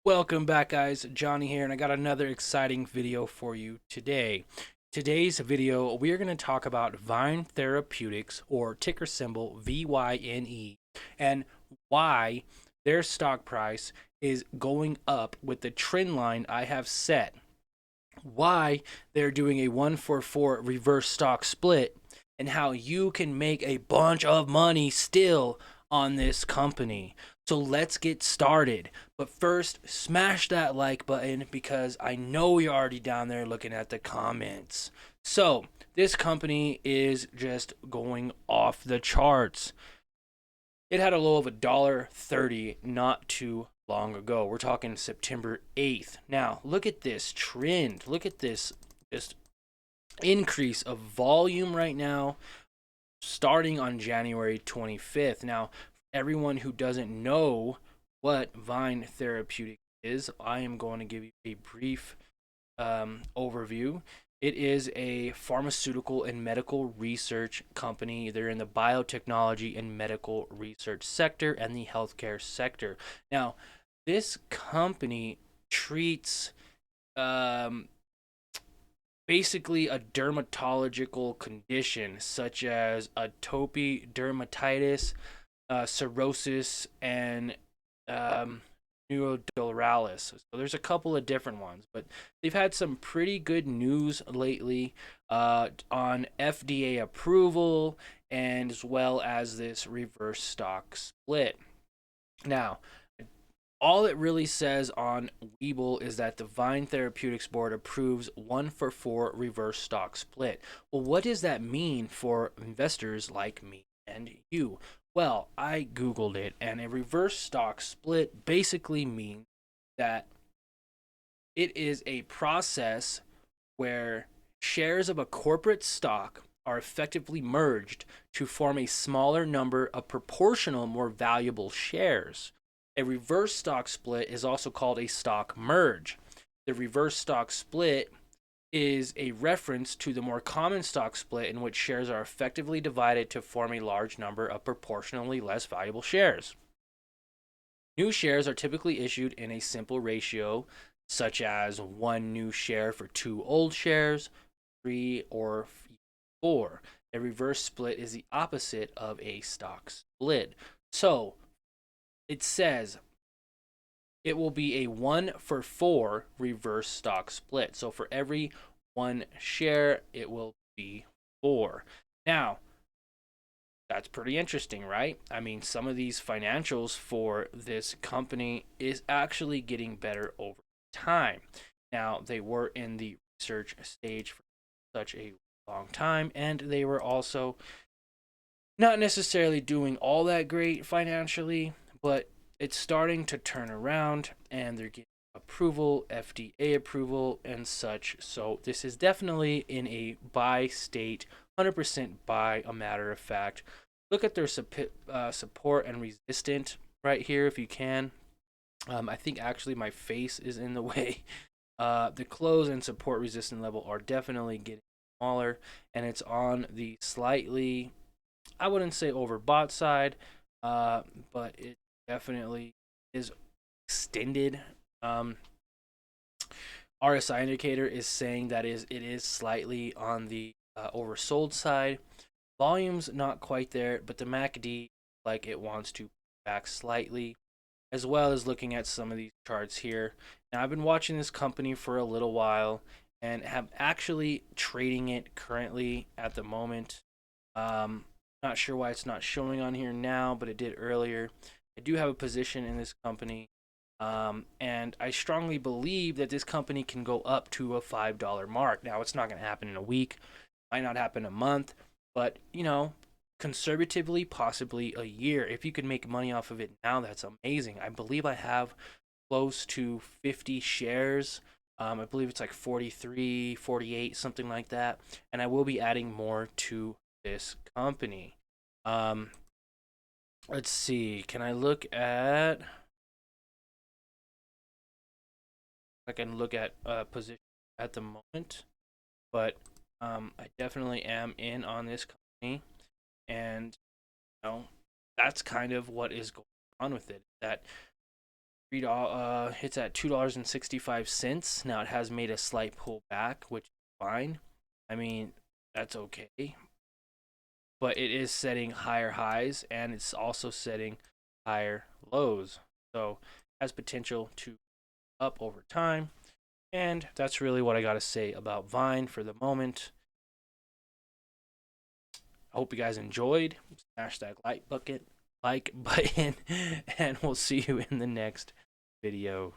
Welcome back, guys. Johnny here, and I got another exciting video for you today. Today's video, we are going to talk about Vyne Therapeutics, or ticker symbol VYNE, and why their stock price is going up with the trend line I have set. Why they're doing a 1-for-4 reverse stock split, and how you can make a bunch of money still on this company. So let's get started. But first, smash that like button because I know you're already down there looking at the comments. So, this company is just going off the charts. It had a low of $1.30 not too long ago. We're talking September 8th. Now, look at this trend. Look at this just increase of volume right now starting on January 25th. Now, everyone who doesn't know what Vyne Therapeutics is, I am going to give you a brief overview. It is a pharmaceutical and medical research company. They're in the biotechnology and medical research sector and the healthcare sector. Now, this company treats basically a dermatological condition such as atopic dermatitis, cirrhosis, and neurodularis. So there's a couple of different ones, but they've had some pretty good news lately on FDA approval and as well as this reverse stock split. Now, all it really says on Webull is that the Vyne Therapeutics board approves 1-for-4 reverse stock split. Well, what does that mean for investors like me and you? Well, I Googled it, and a reverse stock split basically means that it is a process where shares of a corporate stock are effectively merged to form a smaller number of proportional, more valuable shares. A reverse stock split is also called a stock merge. The reverse stock split is a reference to the more common stock split in which shares are effectively divided to form a large number of proportionally less valuable shares. New shares are typically issued in a simple ratio, such as 1 new share for 2 old shares, 3 or 4. A reverse split is the opposite of a stock split. So, it says it will be a 1-for-4 reverse stock split. So for every 1 share, it will be 4. Now, that's pretty interesting, right? I mean, some of these financials for this company is actually getting better over time. Now, they were in the research stage for such a long time, and they were also not necessarily doing all that great financially, but it's starting to turn around and they're getting approval, FDA approval, and such. So this is definitely in a buy state, 100% buy, a matter of fact. Look at their support and resistant right here if you can. I think actually my face is in the way. The close and support resistant level are definitely getting smaller, and it's on the slightly, I wouldn't say overbought side, but it definitely is extended. RSI indicator is saying that it is slightly on the oversold side. Volume's not quite there, but the MACD like it wants to back slightly, as well as looking at some of these charts here. Now I've been watching this company for a little while and have actually trading it currently at the moment. Not sure why it's not showing on here now, but it did earlier. I do have a position in this company, and I strongly believe that this company can go up to a $5 mark. Now, it's not going to happen in a week, might not happen in a month, but conservatively, possibly a year. If you could make money off of it now, that's amazing. I believe I have close to 50 shares. I believe it's like 43, 48, something like that, and I will be adding more to this company. Let's see. Can I look at? I can look at position at the moment, but I definitely am in on this company, and that's kind of what is going on with it. That It's at $2.65. Now it has made a slight pullback, which is fine. I mean, that's okay. But it is setting higher highs and it's also setting higher lows. So it has potential to up over time. And that's really what I got to say about Vyne for the moment. I hope you guys enjoyed. Smash that like button, and we'll see you in the next video.